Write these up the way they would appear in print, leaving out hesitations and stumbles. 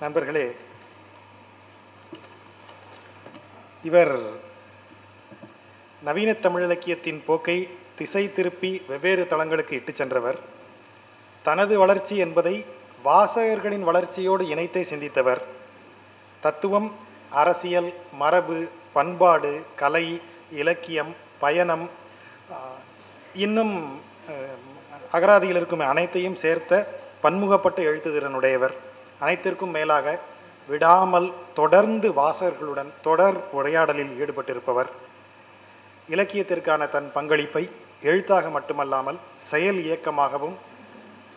நண்பர்களே, இவர் நவீன தமிழ் இலக்கியத்தின் போக்கை திசை திருப்பி வெவ்வேறு தளங்களுக்கு இட்டு சென்றவர். தனது வளர்ச்சி என்பதை வாசகர்களின் வளர்ச்சியோடு இணைத்தே சிந்தித்தவர். தத்துவம், அரசியல், மரபு, பண்பாடு, கலை, இலக்கியம், பயணம், இன்னும் அகராதியில் இருக்கும் அனைத்தையும் சேர்த்த பன்முகப்பட்ட எழுத்துதிறனுடையவர். அனைத்திற்கும் மேலாக விடாமல் தொடர்ந்து வாசகர்களுடன் தொடர் உரையாடலில் ஈடுபட்டிருப்பவர். இலக்கியத்திற்கான தன் பங்களிப்பை எழுத்தாக மட்டுமல்லாமல் செயல் இயக்கமாகவும்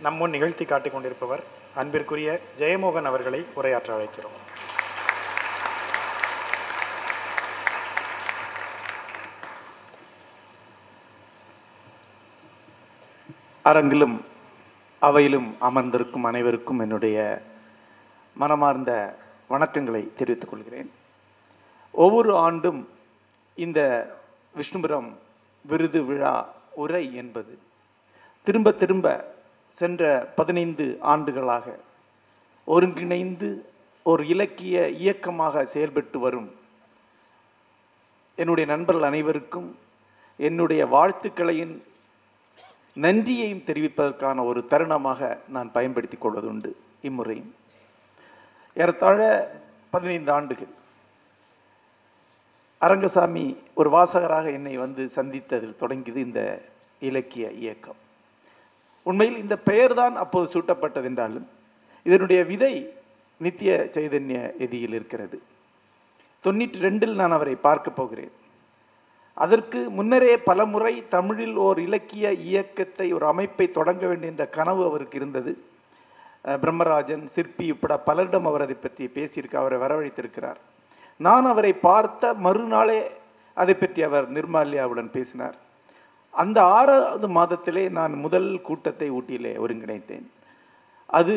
நம்முன் நிகழ்த்தி காட்டிக் கொண்டிருப்பவர் அன்பிற்குரிய ஜெயமோகன் அவர்களை உரையாற்ற அழைக்கிறோம். அரங்கிலும் அவையிலும் அமர்ந்திருக்கும் அனைவருக்கும் என்னுடைய மனமார்ந்த வணக்கங்களை தெரிவித்துக் கொள்கிறேன். ஒவ்வொரு ஆண்டும் இந்த விஷ்ணுபுரம் விருது விழா உரை என்பது திரும்ப திரும்ப சென்ற 15 ஆண்டுகளாக ஒருங்கிணைந்து ஒரு இலக்கிய இயக்கமாக செயல்பட்டு வரும் என்னுடைய நண்பர்கள் அனைவருக்கும் என்னுடைய வாழ்த்துக்களையும் நன்றியையும் தெரிவிப்பதற்கான ஒரு தருணமாக நான் பயன்படுத்திக் கொள்வதுண்டு. இம்முறையும் ஏறத்தாழ 15 ஆண்டுகள் அரங்கசாமி ஒரு வாசகராக என்னை வந்து சந்தித்ததில் தொடங்கியது இந்த இலக்கிய இயக்கம். உண்மையில் இந்த பெயர்தான் அப்போது சூட்டப்பட்டது என்றாலும் இதனுடைய விதை நித்திய சைதன்ய எதியில் இருக்கிறது. 92 நான் அவரை பார்க்க போகிறேன். அதற்கு முன்னரே பல முறை தமிழில் ஓர் இலக்கிய இயக்கத்தை, ஒரு அமைப்பை தொடங்க வேண்டும் என்ற கனவு அவருக்கு இருந்தது. பிரம்மராஜன், சிற்பி உட்பட பலரிடம் அவர் அதை பற்றி பேசியிருக்க, அவரை வரவழைத்திருக்கிறார். நான் அவரை பார்த்த மறுநாளே அதை பற்றி அவர் நிர்மால்யாவுடன் பேசினார். அந்த 6வது மாதத்திலே நான் முதல் கூட்டத்தை ஊட்டியிலே ஒருங்கிணைத்தேன். அது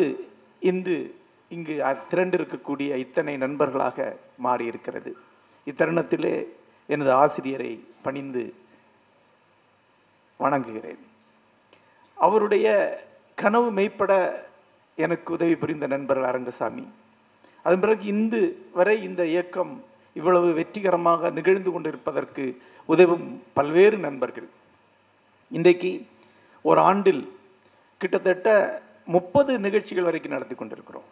இங்கு திரண்டிருக்கக்கூடிய இத்தனை நண்பர்களாக மாறியிருக்கிறது. இத்தருணத்திலே எனது ஆசிரியரை பணிந்து வணங்குகிறேன். அவருடைய கனவு மெய்ப்பட எனக்கு உதவி புரிந்த நண்பர் அரங்கசாமி. அதன் பிறகு இன்று வரை இந்த இயக்கம் இவ்வளவு வெற்றிகரமாக நிகழ்ந்து கொண்டிருப்பதற்கு உதவும் பல்வேறு நண்பர்கள். இன்றைக்கு ஒரு ஆண்டில் கிட்டத்தட்ட 30 நிகழ்ச்சிகள் வரைக்கும் நடத்தி கொண்டிருக்கிறோம்.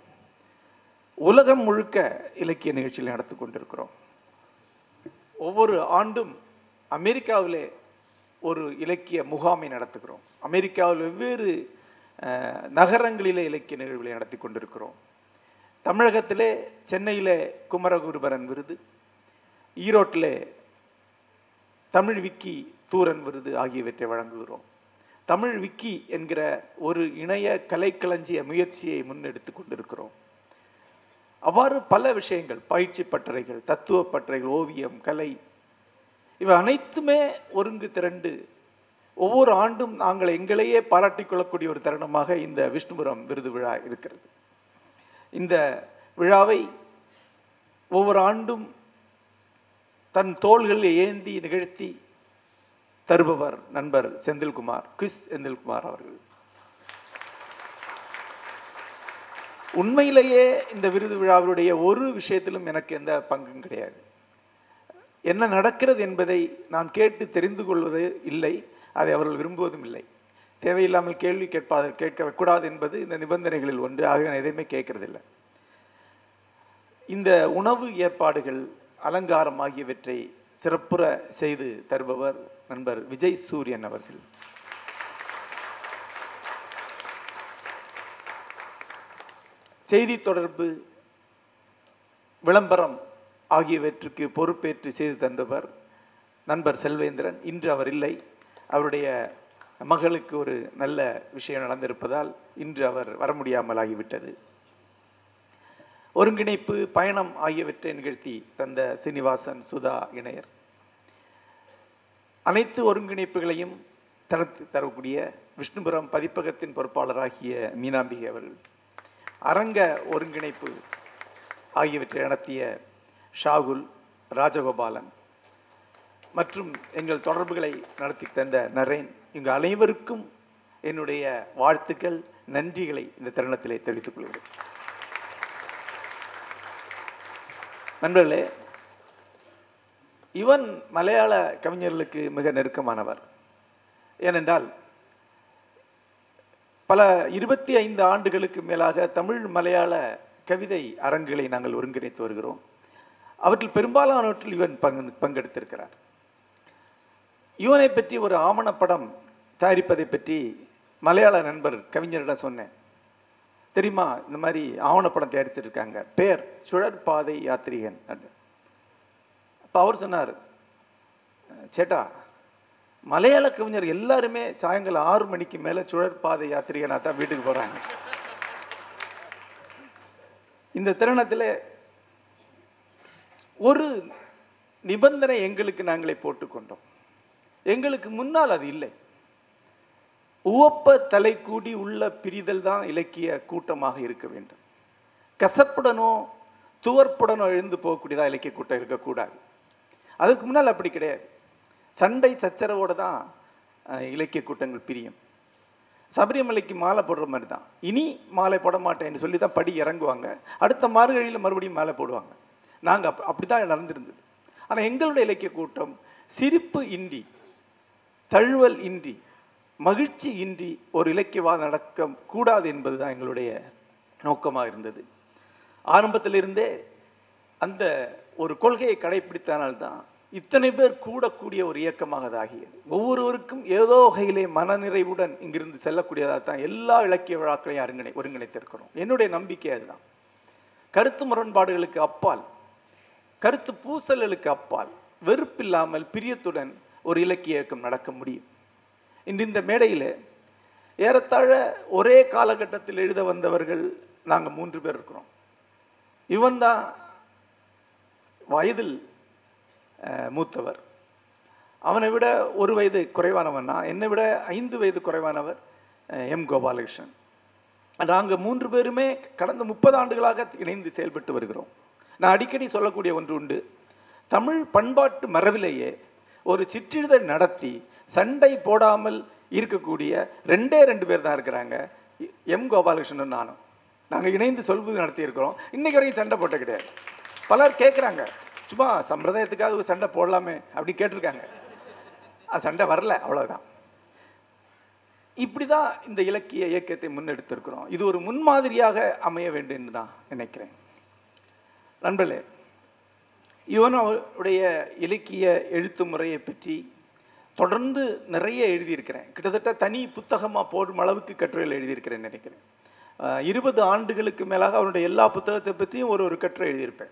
உலகம் முழுக்க இலக்கிய நிகழ்ச்சிகள் நடத்தி கொண்டிருக்கிறோம். ஒவ்வொரு ஆண்டும் அமெரிக்காவிலே ஒரு இலக்கிய முகாமை நடத்துகிறோம். அமெரிக்காவில் வெவ்வேறு நகரங்களிலே இலக்கிய நிகழ்வுகளை நடத்தி கொண்டிருக்கிறோம். தமிழகத்திலே சென்னையிலே குமரகுருபரன் விருது, ஈரோட்டிலே தமிழ் விக்கி தூரன் விருது ஆகியவற்றை வழங்குகிறோம். தமிழ் விக்கி என்கிற ஒரு இணைய கலைக்களஞ்சிய முயற்சியை முன்னெடுத்து கொண்டிருக்கிறோம். அவ்வாறு பல விஷயங்கள், பயிற்சி பட்டறைகள், தத்துவ பட்டறைகள், ஓவியம், கலை, இவை அனைத்துமே ஒருங்கு திரண்டு ஒவ்வொரு ஆண்டும் நாங்கள் எங்களையே பாராட்டிக்கொள்ளக்கூடிய ஒரு தருணமாக இந்த விஷ்ணுபுரம் விருது விழா இருக்கிறது. இந்த விழாவை ஒவ்வொரு ஆண்டும் தன் தோள்களில் ஏந்தி நிகழ்த்தி தருபவர் நண்பர் செந்தில்குமார், கிறிஸ் செந்தில்குமார் அவர்கள். உண்மையிலேயே இந்த விருது விழாவுடைய ஒரு விஷயத்திலும் எனக்கு எந்த பங்கும் கிடையாது. என்ன நடக்கிறது என்பதை நான் கேட்டு தெரிந்து கொள்வது இல்லை, அதை அவர்கள் விரும்புவதும் இல்லை. தேவையில்லாமல் கேள்வி கேட்கக்கூடாது என்பது இந்த நிபந்தனைகளில் ஒன்று. ஆக நான் எதையுமே கேட்கறதில்லை. இந்த உணவு ஏற்பாடுகள், அலங்காரம் ஆகியவற்றை சிறப்புற செய்து தருபவர் நண்பர் விஜய் சூரியன் அவர்கள். செய்தி தொடர்பு, விளம்பரம் ஆகியவற்றுக்கு பொறுப்பேற்று செய்து தந்தவர் நண்பர் செல்வேந்திரன். இன்று அவர் இல்லை. அவருடைய மகளுக்கு ஒரு நல்ல விஷயம் நடந்திருப்பதால் இன்று அவர் வர முடியாமல் ஆகிவிட்டது. ஒருங்கிணைப்பு, பயணம் ஆகியவற்றை நிகழ்த்தி தந்த சீனிவாசன், சுதா இணையர். அனைத்து ஒருங்கிணைப்புகளையும் தரக்கூடிய விஷ்ணுபுரம் பதிப்பகத்தின் பொறுப்பாளராகிய மீனாம்பிகை அவர்கள், அரங்க ஒருங்கிணைப்பு ஆகியவற்றை நடத்திய ஷாகுல், ராஜகோபாலன் மற்றும் எங்கள் தொடர்புகளை நடத்தி தந்த நரேன், இங்கு அனைவருக்கும் என்னுடைய வாழ்த்துக்கள், நன்றிகளை இந்த தருணத்திலே தெரிவித்துக் கொள்கிறேன். நண்பர்களே, இவன் மலையாள கவிஞர்களுக்கு மிக நெருக்கமானவர். ஏனென்றால் பல 25 ஆண்டுகளுக்கு மேலாக தமிழ் மலையாள கவிதை அரங்குகளை நாங்கள் ஒருங்கிணைத்து வருகிறோம். அவற்றில் பெரும்பாலானவற்றில் இவன் பங்கெடுத்திருக்கிறார். இவனை பற்றி ஒரு ஆவணப்படம் தயாரிப்பதை பற்றி மலையாள நண்பர் கவிஞரிடம் சொன்னேன். தெரியுமா, இந்த மாதிரி ஆவணப்படம் தயாரிச்சிருக்காங்க, பேர் சுழற்பாதை யாத்ரீகன். அப்போ அவர் சொன்னார், சேட்டா, மலையாள கவிஞர் எல்லாருமே சாயங்காலம் 6 மணிக்கு மேலே சுழற்பாதை யாத்திரிகனா தான் வீட்டுக்கு போகிறாங்க. இந்த தருணத்தில் ஒரு நிபந்தனை எங்களுக்கு நாங்களே போட்டுக்கொண்டோம். எங்களுக்கு முன்னால் அது இல்லை. உவப்ப தலை கூடி உள்ள பிரிதல் தான் இலக்கிய கூட்டமாக இருக்க வேண்டும். கசப்புடனோ துவர்ப்புடனோ எழுந்து போகக்கூடியதா இலக்கிய கூட்டம் இருக்கக்கூடாது. அதுக்கு முன்னால் அப்படி கிடையாது. சண்டை சச்சரவோடு தான் இலக்கிய கூட்டங்கள் பிரியும். சபரிமலைக்கு மாலை போடுற மாதிரி தான். இனி மாலை போட மாட்டேன்னு சொல்லி தான் படி இறங்குவாங்க. அடுத்த மார்கழியில் மறுபடியும் மாலை போடுவாங்க. நாங்கள் அப்படி தான் நடந்திருந்தது. ஆனால் எங்களுடைய இலக்கிய கூட்டம் சிரிப்பு இன்றி, தழுவல் இன்றி, மகிழ்ச்சி இன்றி ஒரு இலக்கியவாதம் நடக்க கூடாது என்பது தான் எங்களுடைய நோக்கமாக இருந்தது. ஆரம்பத்திலிருந்தே அந்த ஒரு கொள்கையை கடைபிடித்தனால்தான் இத்தனை பேர் கூடக்கூடிய ஒரு இயக்கமாக அது ஆகியது. ஒவ்வொருவருக்கும் ஏதோ வகையிலே மனநிறைவுடன் இங்கிருந்து செல்லக்கூடியதாக தான் எல்லா இலக்கிய விழாக்களையும் ஒருங்கிணைத்திருக்கிறோம். என்னுடைய நம்பிக்கை அதுதான். கருத்து முரண்பாடுகளுக்கு அப்பால், கருத்து பூசல்களுக்கு அப்பால், வெறுப்பில்லாமல் பிரியத்துடன் ஒரு இலக்கிய இயக்கம் நடக்க முடியும். இன்று இந்த மேடையில் ஏறத்தாழ ஒரே காலகட்டத்தில் எழுத வந்தவர்கள் நாங்கள் 3 பேர் இருக்கிறோம். இவன் தான் வயதில் மூத்தவர். அவனை விட 1 வயது குறைவானவன் நான். என்னை விட 5 வயது குறைவானவர் எம் கோபாலகிருஷ்ணன். நாங்கள் 3 பேருமே கடந்த 30 ஆண்டுகளாக இணைந்து செயல்பட்டு வருகிறோம். நான் அடிக்கடி சொல்லக்கூடிய ஒன்று உண்டு. தமிழ் பண்பாட்டு மரபிலேயே ஒரு சிற்றிதழ் நடத்தி சண்டை போடாமல் இருக்கக்கூடிய 2 பேர் தான் இருக்கிறாங்க, எம் கோபாலகிருஷ்ணன் நானும். நாங்கள் இணைந்து சொல்வது நடத்தியிருக்கிறோம். இன்னைக்கு வரைக்கும் சண்டை போட்ட கிடையாது. பலர் கேட்குறாங்க, சும்மா சம்பிரதாயத்துக்காக ஒரு சண்டை போடலாமே அப்படி கேட்டிருக்காங்க. அது சண்டை வரல, அவ்வளோதான். இப்படி தான் இந்த இலக்கிய இயக்கத்தை முன்னெடுத்திருக்கிறோம். இது ஒரு முன்மாதிரியாக அமைய வேண்டும் என்று நான் நினைக்கிறேன். நண்பர்களே, இவனுடைய இலக்கிய எழுத்து முறையை பற்றி தொடர்ந்து நிறைய எழுதியிருக்கிறேன். கிட்டத்தட்ட தனி புத்தகமாக போடும் அளவுக்கு கட்டுரைகள் எழுதியிருக்கிறேன் நினைக்கிறேன். 20 ஆண்டுகளுக்கு மேலாக அவனுடைய எல்லா புத்தகத்தை பற்றியும் ஒரு கட்டுரை எழுதியிருப்பேன்.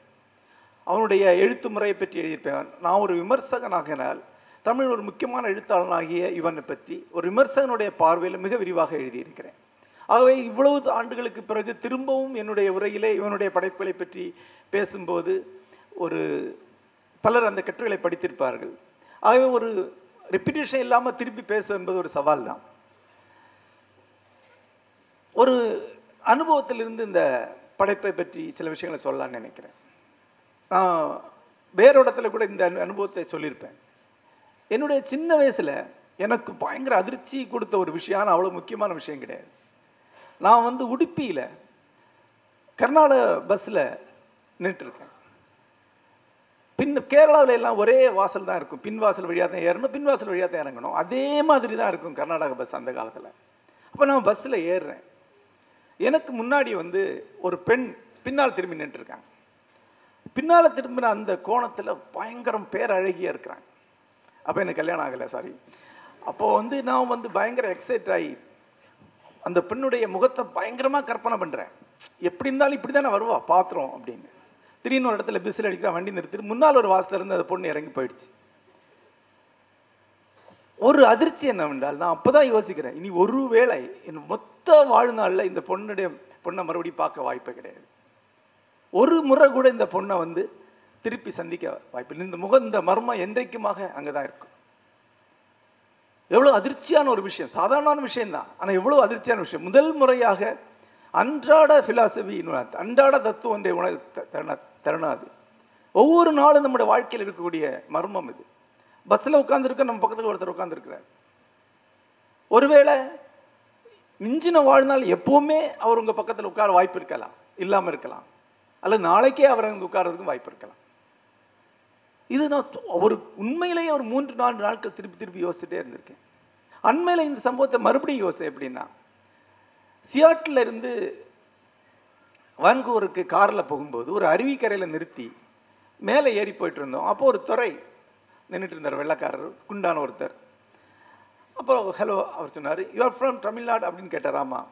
அவனுடைய எழுத்து முறையை பற்றி எழுதியிருப்பேன். நான் ஒரு விமர்சகனாகினால் தமிழ் ஒரு முக்கியமான எழுத்தாளனாகிய இவனை பற்றி ஒரு விமர்சகனுடைய பார்வையில் மிக விரிவாக எழுதியிருக்கிறேன். ஆகவே இவ்வளவு ஆண்டுகளுக்கு பிறகு திரும்பவும் என்னுடைய உரையிலே இவனுடைய படைப்புகளை பற்றி பேசும்போது பலர் அந்த கட்டுரைகளை படித்திருப்பார்கள். ஆகவே ஒரு ரெப்பிடேஷன் இல்லாமல் திருப்பி பேச என்பது ஒரு சவால் தான். ஒரு அனுபவத்திலிருந்து இந்த படைப்பை பற்றி சில விஷயங்களை சொல்லலான்னு நினைக்கிறேன். நான் வேறு இடத்துல கூட இந்த அனுபவத்தை சொல்லியிருப்பேன். என்னுடைய சின்ன வயசில் எனக்கு பயங்கர அதிர்ச்சி கொடுத்த ஒரு விஷயம், ஆனால் அவ்வளோ முக்கியமான விஷயம் கிடையாது. நான் உடுப்பியில் கர்நாடக பஸ்ஸில் நின்றுட்டுருக்கேன். கேரளாவில் எல்லாம் ஒரே வாசல் தான் இருக்கும். பின் வாசல் வழியாக தான் ஏறணும், பின் வாசல் வழியாக தான் இறங்கணும். அதே மாதிரி தான் இருக்கும் கர்நாடக பஸ் அந்த காலத்தில். அப்போ நான் பஸ்ஸில் ஏறுறேன். எனக்கு முன்னாடி ஒரு பெண் பின்னால் திரும்பி நின்றுருக்காங்க. பின்னால் திரும்பின அந்த கோணத்தில் பயங்கரம் பேரழகியாக இருக்கிறாங்க. அப்போ எனக்கு கல்யாணம் ஆகலை, சாரி. அப்போது நான் பயங்கர எக்ஸைட் ஆகி அந்த பெண்ணுடைய முகத்தை பயங்கரமாக கற்பனை பண்ணுறேன். எப்படி இருந்தாலும் இப்படி தானே வருவா பாத்திரம் அப்படின்னு. திடீர்னு ஒரு இடத்துல பிசில் அடிக்கிற வண்டி நிறுத்திட்டு முன்னால் ஒரு வாசலில் இருந்து அந்த பொண்ணு இறங்கி போயிடுச்சு. ஒரு அதிர்ச்சி என்னவென்றால், நான் அப்போ தான் யோசிக்கிறேன், இனி ஒரு வேளை என் மொத்த வாழ்நாளில் இந்த பொண்ணை மறுபடியும் பார்க்க வாய்ப்பே கிடையாது. ஒரு முறை கூட இந்த பொண்ணை திருப்பி சந்திக்க வாய்ப்பு. இந்த மர்மம் என்றைக்குமாக அங்கே தான் இருக்கும். எவ்வளோ அதிர்ச்சியான ஒரு விஷயம். சாதாரணமான விஷயம்தான், ஆனால் எவ்வளோ அதிர்ச்சியான விஷயம். முதல் முறையாக அன்றாட பிலாசபி, அன்றாட தத்துவம் ஒன்றை தருணாது. ஒவ்வொரு நாளும் நம்முடைய வாழ்க்கையில் இருக்கக்கூடிய மர்மம் இது. பஸ்ஸில் உட்காந்துருக்க நம்ம பக்கத்தில் ஒருத்தர் உட்காந்துருக்கிறார். ஒருவேளை மிஞ்சின வாழ்நாள் எப்பவுமே அவர் உங்கள் பக்கத்தில் உட்கார வாய்ப்பு இருக்கலாம், இல்லாமல் இருக்கலாம். அல்லது நாளைக்கே அவர் அங்கே உட்கார்றதுக்கும் வாய்ப்பு இருக்கலாம். இது நான் ஒரு உண்மையிலேயே ஒரு 3-4 நாட்கள் திருப்பி திருப்பி யோசிச்சுட்டே இருந்திருக்கேன். அண்மையில் இந்த சம்பவத்தை மறுபடியும் யோசித்தேன். எப்படின்னா, சியாட்டில் இருந்து வான்கூவருக்கு காரில் போகும்போது ஒரு அருவிக்கரையில் நிறுத்தி மேலே ஏறி போயிட்டு இருந்தோம். அப்போ ஒரு துறை நின்றுட்டு இருந்தார், வெள்ளைக்காரர், குண்டான ஒருத்தர். அப்போ ஹலோ அவர் சொன்னார், யூஆர் ஃப்ரம் தமிழ்நாடு அப்படின்னு கேட்டார். ஆமாம்.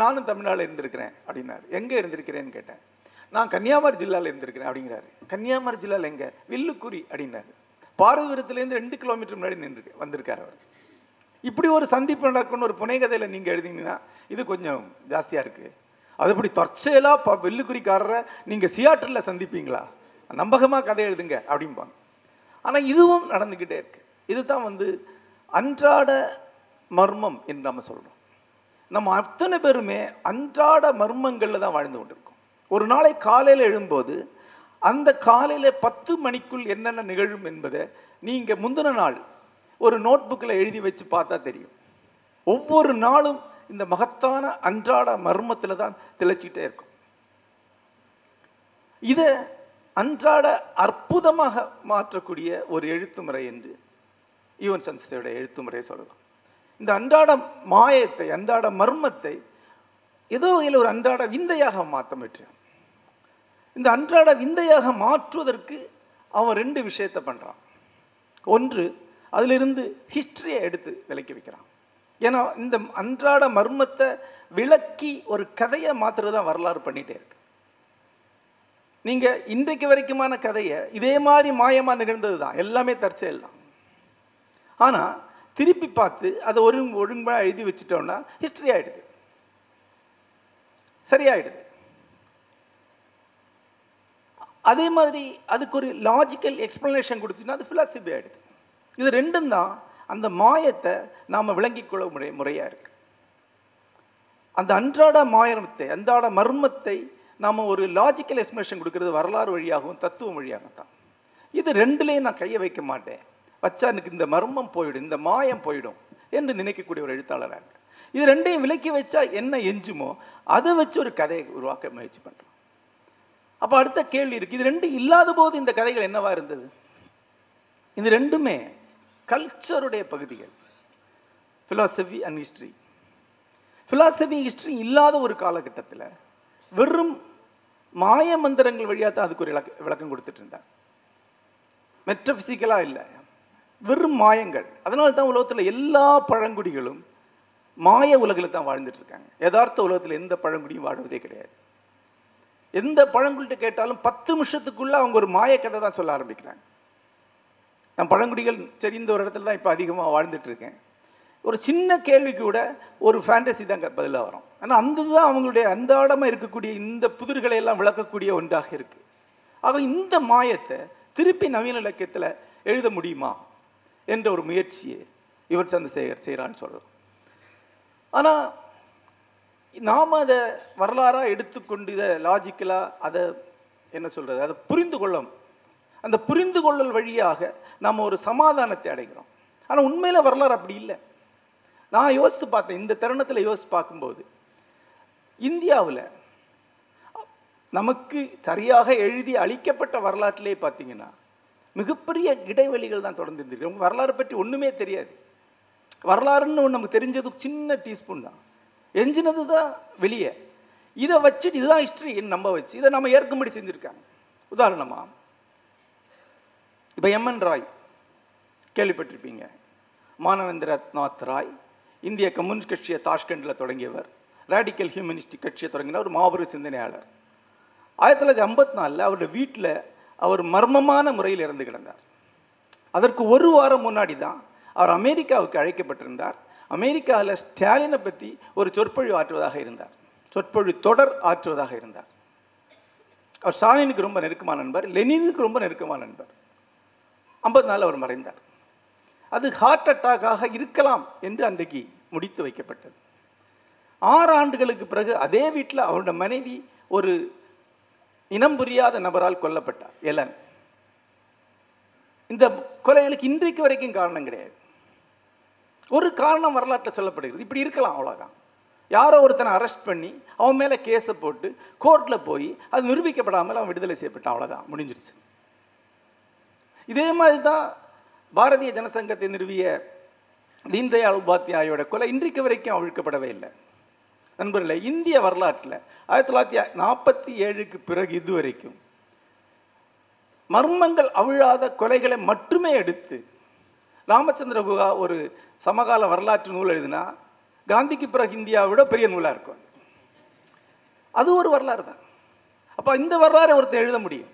நானும் தமிழ்நாட்டில் இருந்திருக்கிறேன் அப்படின்னாரு. எங்கே இருந்திருக்கிறேன்னு கேட்டேன். நான் கன்னியாகுமரி ஜில்லாவில் இருந்திருக்கிறேன் அப்படிங்கிறாரு. கன்னியாகுமரி ஜில்லாவில் எங்கே? வில்லுக்குரி அப்படின்னாரு. பாரதபுரத்துலேருந்து 2 கிலோமீட்டர் முன்னாடி வந்திருக்கார் அவர். இப்படி ஒரு சந்திப்பு நடக்கும்னு ஒரு புனைகதையில் நீங்கள் எழுதிங்கன்னா இது கொஞ்சம் ஜாஸ்தியாக இருக்குது. அதுபடி தற்செயலாக வெள்ளுக்குறிக்காரரை நீங்கள் சியாட்டில் சந்திப்பீங்களா? நம்பகமாக கதை எழுதுங்க அப்படிம்பாங்க. ஆனால் இதுவும் நடந்துக்கிட்டே இருக்கு. இதுதான் அன்றாட மர்மம் என்று நம்ம சொல்கிறோம். நம்ம அத்தனை பேருமே அன்றாட மர்மங்களில் தான் வாழ்ந்து கொண்டிருக்கோம். ஒரு நாளை காலையில் எழும்போது அந்த காலையில் 10 மணிக்குள் என்னென்ன நிகழும் என்பதை நீங்கள் முந்தின நாள் ஒரு நோட் புக்கில் எழுதி வச்சு பார்த்தா தெரியும். ஒவ்வொரு நாளும் இந்த மகத்தான அன்றாட மர்மத்தில் தான் திளைச்சிக்கிட்டே இருக்கும். இதை அன்றாட அற்புதமாக மாற்றக்கூடிய ஒரு எழுத்து முறை என்று ஈவன் சன்ஸ்டேயோட எழுத்து முறையை சொல்லலாம். இந்த அன்றாட மாயத்தை, அன்றாட மர்மத்தை ஏதோ வகையில் ஒரு அன்றாட விந்தையாக மாற்ற முயற்சியான். இந்த அன்றாட விந்தையாக மாற்றுவதற்கு அவன் 2 விஷயத்தை பண்ணுறான். ஒன்று, அதிலிருந்து ஹிஸ்டரியை எடுத்து விலக்கி வைக்கிறான். ஏன்னா இந்த அன்றாட மர்மத்தை விளக்கி ஒரு கதையை மாற்றுறது தான் வரலாறு பண்ணிகிட்டே இருக்கு. நீங்கள் இன்றைக்கு வரைக்குமான கதையை இதே மாதிரி மாயமாக நிகழ்ந்தது தான், எல்லாமே தற்செயல் தான். ஆனால் திருப்பி பார்த்து அதை ஒழுங்காக எழுதி வச்சுட்டோம்னா ஹிஸ்டரி ஆகிடுது, சரியாயிடுது. அதே மாதிரி அதுக்கு ஒரு லாஜிக்கல் எக்ஸ்பிளனேஷன் கொடுத்துன்னா அது ஃபிலாசபி ஆகிடுது. இது 2ம் தான் அந்த மாயத்தை நாம் விளங்கிக் கொள்ள முறையாக இருக்கு. அந்த அன்றாட மாயத்தை, அன்றாட மர்மத்தை நாம் ஒரு லாஜிக்கல் எக்ஸ்பிளனேஷன் கொடுக்கறது வரலாறு வழியாகவும் தத்துவம் வழியாகவும் தான். இது 2லேயும் நான் கையை வைக்க மாட்டேன், வச்சா எனக்கு இந்த மர்மம் போயிடும், இந்த மாயம் போயிடும் என்று நினைக்கக்கூடிய ஒரு எழுத்தாளராக இருக்கு. இது 2ஐயும் விலக்கி வச்சா என்ன எஞ்சுமோ அதை வச்சு ஒரு கதையை உருவாக்க முயற்சி பண்ணுறோம். அப்போ அடுத்த கேள்வி இருக்குது, இது 2 இல்லாத போது இந்த கதைகள் என்னவா இருந்தது? இது 2மே கல்ச்சருடைய பகுதிகள், philosophy and history. Philosophy history இல்லாத ஒரு காலகட்டத்தில் வெறும் மாய மந்திரங்கள் வழியாக தான் அதுக்கு ஒரு விளக்கம் கொடுத்துட்டு இருந்தாங்க. மெட்டபிசிக்கலாக இல்லை, வெறும் மாயங்கள். அதனால தான் உலகத்தில் எல்லா பழங்குடிகளும் மாய உலகில் தான் வாழ்ந்துட்டு இருக்காங்க. யதார்த்த உலகத்தில் எந்த பழங்குடியும் வாழ்வதே கிடையாது. எந்த பழங்குடிகிட்ட கேட்டாலும் 10 நிமிஷத்துக்குள்ள அவங்க ஒரு மாய கதை தான் சொல்ல ஆரம்பிக்கிறாங்க. நான் பழங்குடிகள் சரி இந்த ஒரு இடத்துல தான் இப்போ அதிகமாக வாழ்ந்துட்டு இருக்கேன், ஒரு சின்ன கேள்விக்கு கூட ஒரு ஃபேண்டசி தான் பதிலாக வரும். ஆனால் அந்த தான் அவங்களுடைய அன்றாடமாக இருக்கக்கூடிய இந்த புதிர்களை எல்லாம் விளக்கக்கூடிய ஒன்றாக இருக்கு. ஆக இந்த மாயத்தை திருப்பி நவீன இலக்கியத்தில் எழுத முடியுமா என்ற ஒரு முயற்சியை ஈவன் சந்திரசேகர் செய்கிறான்னு சொல்கிறோம். ஆனால் நாம் அதை வரலாறாக எடுத்துக்கொண்டு இதை லாஜிக்கலாக அதை என்ன சொல்கிறது, அதை புரிந்து கொள்ளும். அந்த புரிந்து கொள்ளல் வழியாக நாம் ஒரு சமாதானத்தை அடைகிறோம். ஆனால் உண்மையில் வரலாறு அப்படி இல்லை. நான் யோசித்து பார்த்தேன், இந்த தருணத்தில் யோசித்து பார்க்கும்போது இந்தியாவில் நமக்கு சரியாக எழுதி அளிக்கப்பட்ட வரலாற்றிலே பார்த்தீங்கன்னா மிகப்பெரிய இடைவெளிகள் தான் தொடர்ந்து இருந்திருக்கு. வரலாறு பற்றி ஒன்றுமே தெரியாது. வரலாறுன்னு ஒன்று நமக்கு தெரிஞ்சது சின்ன டீஸ்பூன் தான், எஞ்சினது தான் வெளியே. இதை வச்சுட்டு இதுதான் ஹிஸ்ட்ரி நம்ப வச்சு இதை நம்ம ஏற்கும்படி செஞ்சுருக்காங்க. உதாரணமாக இப்போ எம்என் ராய் கேள்விப்பட்டிருப்பீங்க. மானவேந்திரநாத் ராய் இந்திய கம்யூனிஸ்ட் கட்சியை தாஷ்கண்டில் தொடங்கியவர், ரேடிக்கல் ஹியூமனிஸ்டிக் கட்சியை தொடங்கின ஒரு மாபெரும் சிந்தனையாளர். 1954 அவருடைய வீட்டில் அவர் மர்மமான முறையில் இறந்து கிடந்தார். அதற்கு ஒரு வாரம் முன்னாடி தான் அவர் அமெரிக்காவுக்கு அழைக்கப்பட்டிருந்தார். அமெரிக்காவில் ஸ்டாலினை பற்றி ஒரு சொற்பொழிவு ஆற்றுவதாக இருந்தார், சொற்பொழிவு தொடர் ஆற்றுவதாக இருந்தார். அவர் ஸ்டாலினுக்கு ரொம்ப நெருக்கமான நண்பர், லெனினுக்கு ரொம்ப நெருக்கமான நண்பர். 54 அவர் மறைந்தார். அது ஹார்ட் அட்டாக்காக இருக்கலாம் என்று அன்றைக்கு முடித்து வைக்கப்பட்டது. 6 ஆண்டுகளுக்கு பிறகு அதே வீட்டில் அவருடைய மனைவி ஒரு இனம் புரியாத நபரால் கொல்லப்பட்டார், எலன். இந்த கொலைகளுக்கு இன்றைக்கு வரைக்கும் காரணம் கிடையாது. ஒரு காரணம் வரலாற்றில் சொல்லப்படுகிறது, இப்படி இருக்கலாம், அவ்வளோதான். யாரோ ஒருத்தனை அரெஸ்ட் பண்ணி அவன் மேலே கேஸை போட்டு கோர்ட்டில் போய் அது நிரூபிக்கப்படாமல் அவன் விடுதலை செய்யப்பட்டான். அவ்வளோதான், முடிஞ்சிருச்சு. இதே மாதிரி தான் பாரதிய ஜனசங்கத்தை நிறுவிய தீன்தயாள் உபாத்யாயோட கொலை இன்றைக்கு வரைக்கும் அவிழ்க்கப்படவே இல்லை. நண்பர்களே, இந்திய வரலாற்றில் 1947க்கு பிறகு இதுவரைக்கும் மர்மங்கள் அவிழாத கொலைகளை மட்டுமே எடுத்து ராமச்சந்திர குஹா ஒரு சமகால வரலாற்று நூல் எழுதினா காந்திக்கு பிறகு இந்தியாவை விட பெரிய நூலாக இருக்கும். அது ஒரு வரலாறு தான். அப்போ இந்த வரலாறை ஒருத்தர் எழுத முடியும்.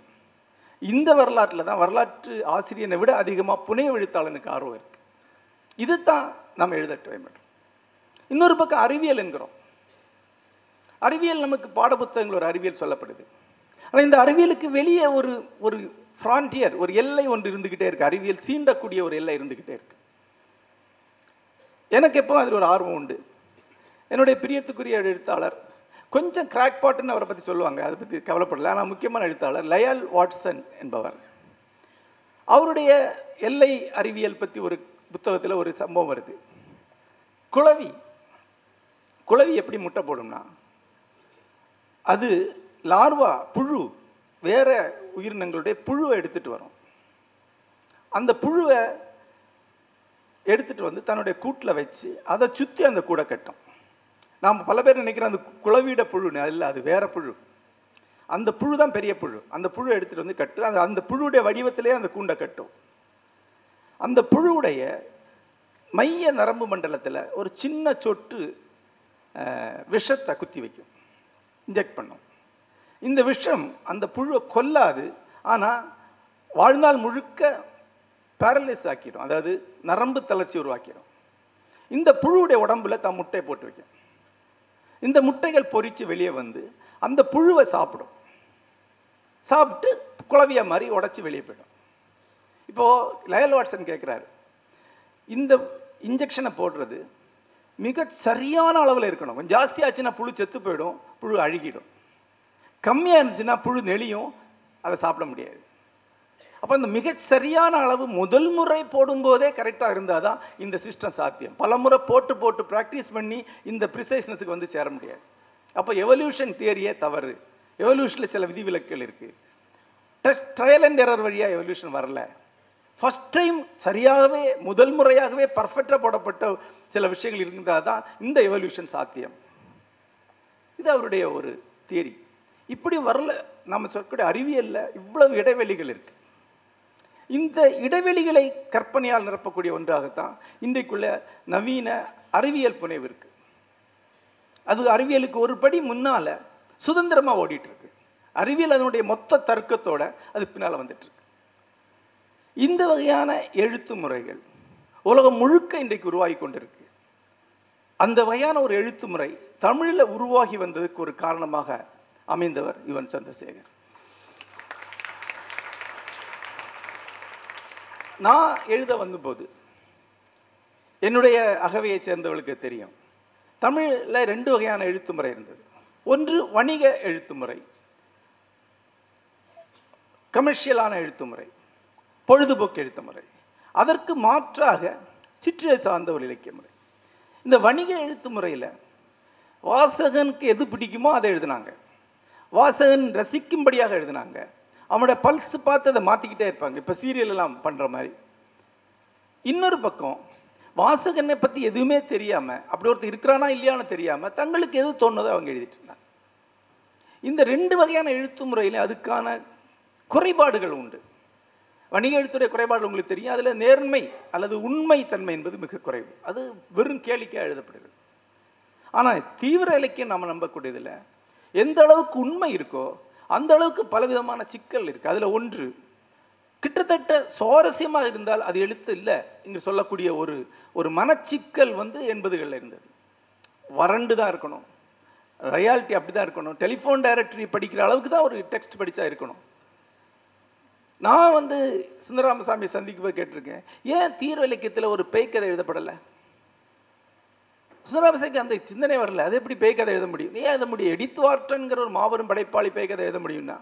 இந்த வரலாற்றில் தான் வரலாற்று ஆசிரியனை விட அதிகமாக புனைய எழுத்தாளனுக்கு ஆர்வம் இருக்கு. இதுதான் நம்ம எழுத ட்ரை பண்ணுறோம். இன்னொரு பக்கம் அறிவியல் என்கிறோம். அறிவியல் நமக்கு பாடப்புத்தகங்கள் ஒரு அறிவியல் சொல்லப்படுது. ஆனால் இந்த அறிவியலுக்கு வெளியே ஒரு ஒரு ஃப்ரான்டியர், ஒரு எல்லை ஒன்று இருந்துக்கிட்டே இருக்கு. அறிவியல் சீண்டக்கூடிய ஒரு எல்லை இருந்துக்கிட்டே இருக்கு. எனக்கு எப்போ அதில் ஒரு ஆர்வம் உண்டு. என்னுடைய பிரியத்துக்குரிய எழுத்தாளர், கொஞ்சம் கிராக் பாட்டுன்னு அவரை பற்றி சொல்லுவாங்க, அதை பற்றி கவலைப்படல, ஆனால் முக்கியமான எழுத்தாளர் லயால் வாட்சன் என்பவர். அவருடைய எல்லை அறிவியல் பற்றி ஒரு புத்தகத்தில் ஒரு சம்பவம் வருது. குளவி எப்படி முட்டை போடும்னா, அது லார்வா புழு வேற உயிரினங்களுடைய புழுவை எடுத்துட்டு வரும். அந்த புழுவை எடுத்துட்டு வந்து தன்னுடைய கூட்டில் வச்சு அதை சுற்றி அந்த கூடை கட்டும். நாம் பல பேர் நினைக்கிறோம் அந்த குளவியிட புழுன்னு, இல்லை, அது வேற புழு. அந்த புழு தான் பெரிய புழு. அந்த புழு எடுத்துட்டு வந்து கட்டு, அந்த புழுடைய வடிவத்திலே அந்த கூண்டை கட்டும். அந்த புழுவுடைய மைய நரம்பு மண்டலத்தில் ஒரு சின்ன சொட்டு விஷத்தை குத்தி வைக்கும், இன்ஜெக்ட் பண்ணும். இந்த விஷம் அந்த புழுவை கொல்லாது, ஆனால் வாழ்நாள் முழுக்க பேரலைஸ் ஆக்கிடும், அதாவது நரம்பு தளர்ச்சி உருவாக்கிடும். இந்த புழுவுடைய உடம்புல தான் முட்டை போட்டு வைக்கும். இந்த முட்டைகள் பொறிச்சு வெளியே வந்து அந்த புழுவை சாப்பிடும். சாப்பிட்டு குளவியா மாதிரி உடச்சி வெளியே போயிடும். இப்போது லயல் வாட்சன் கேட்குறாரு, இந்த இன்ஜெக்ஷனை போடுறது மிக சரியான அளவில் இருக்கணும். கொஞ்சம் ஜாஸ்தியாச்சுன்னா புழு செத்து போயிடும், புழு அழுகிடும். கம்மியாக இருந்துச்சுன்னா புழு நெளியும், அதை சாப்பிட முடியாது. அப்போ அந்த மிக சரியான அளவு முதல் முறை போடும்போதே கரெக்டாக இருந்தால் தான் இந்த சிஸ்டம் சாத்தியம். பல முறை போட்டு ப்ராக்டிஸ் பண்ணி இந்த ப்ரிசைஸ்னஸுக்கு வந்து சேர முடியாது. அப்போ எவல்யூஷன் தியரியே தவறு. எவல்யூஷனில் சில விதிவிலக்குகள் இருக்குது. ட்ரையல் அண்ட் எரர் வழியாக எவல்யூஷன் வரல. ஃபர்ஸ்ட் டைம் சரியாகவே முதல் முறையாகவே பர்ஃபெக்டாக போடப்பட்ட சில விஷயங்கள் இருந்தால் தான் இந்த எவல்யூஷன் சாத்தியம். இது அவருடைய ஒரு தியரி. இப்படி வரல. நம்ம சொல்லக்கூடிய அறிவியலில் இவ்வளவு இடைவெளிகள் இருக்கு. இந்த இடைவெளிகளை கற்பனையால் நிரப்பக்கூடிய ஒன்றாகத்தான் இன்றைக்குள்ள நவீன அறிவியல் புனைவு இருக்கு. அது அறிவியலுக்கு ஒரு படி முன்னால சுதந்திரமா ஓடிட்டு இருக்கு. அறிவியல் அதனுடைய மொத்த தர்க்கத்தோட அது பின்னால வந்துட்டு இருக்கு. இந்த வகையான எழுத்து முறைகள் உலகம் முழுக்க இன்றைக்கு உருவாகி கொண்டிருக்கு. அந்த வகையான ஒரு எழுத்து முறை தமிழில் உருவாகி வந்ததுக்கு ஒரு காரணமாக அமைந்தவர் யுவன் சந்திரசேகர். நான் எழுத வந்தபோது என்னுடைய அகவையை சேர்ந்தவர்களுக்கு தெரியும், தமிழில் 2 வகையான எழுத்து முறை இருந்தது. ஒன்று வணிக எழுத்து முறை, கமர்ஷியலான எழுத்து முறை, பொழுதுபோக்கு எழுத்து முறை. அதற்கு மாற்றாக சிற்றிதழ் சார்ந்த ஒரு இலக்கிய முறை. இந்த வணிக எழுத்து முறையில் வாசகனுக்கு எது பிடிக்குமோ அதை எழுதினாங்க. வாசகன் ரசிக்கும்படியாக எழுதினாங்க. அவனோட பல்ஸ் பார்த்து அதை மாற்றிக்கிட்டே இருப்பாங்க. இப்போ சீரியல் எல்லாம் பண்ணுற மாதிரி. இன்னொரு பக்கம் வாசகனை பற்றி எதுவுமே தெரியாமல், அப்படி ஒருத்தர் இருக்கிறானா இல்லையான்னு தெரியாமல் தங்களுக்கு எது தோணுதோ அவங்க எழுதிட்டு இருந்தாங்க. இந்த 2 வகையான எழுத்து முறையில் அதுக்கான குறைபாடுகள் உண்டு. வணிக எழுத்துடைய குறைபாடு உங்களுக்கு தெரியும். அதில் நேர்மை அல்லது உண்மை தன்மை என்பது மிக குறைவு. அது வெறும் கேளிக்கையாக எழுதப்படுகிறது. ஆனால் தீவிர இலக்கியம் நாம் நம்பக்கூடியதில் எந்த அளவுக்கு உண்மை இருக்கோ அந்த அளவுக்கு பலவிதமான சிக்கல் இருக்குது. அதில் ஒன்று, கிட்டத்தட்ட சுவாரஸ்யமாக இருந்தால் அது எழுத்து இல்லை என்று சொல்லக்கூடிய ஒரு மனச்சிக்கல் 80களில் இருந்தது. வறண்டு தான் இருக்கணும், ரியாலிட்டி அப்படி தான் இருக்கணும், டெலிஃபோன் டைரக்டரி படிக்கிற அளவுக்கு தான் ஒரு டெக்ஸ்ட் படித்தா இருக்கணும். நான் சுந்தரராமசாமியை சந்திக்கு போய் கேட்டிருக்கேன், ஏன் தீவிர இலக்கியத்தில் ஒரு பேய் கதை எழுதப்படலை? சுந்தரராமசாமிக்கு அந்த சிந்தனை வரல. அது எப்படி பேய் கதை எழுத முடியும்? ஏன் எழுத முடியும்? எடித் வார்டன்கிற ஒரு மாபெரும் படைப்பாளி பேய் கதை எழுத முடியும்னா,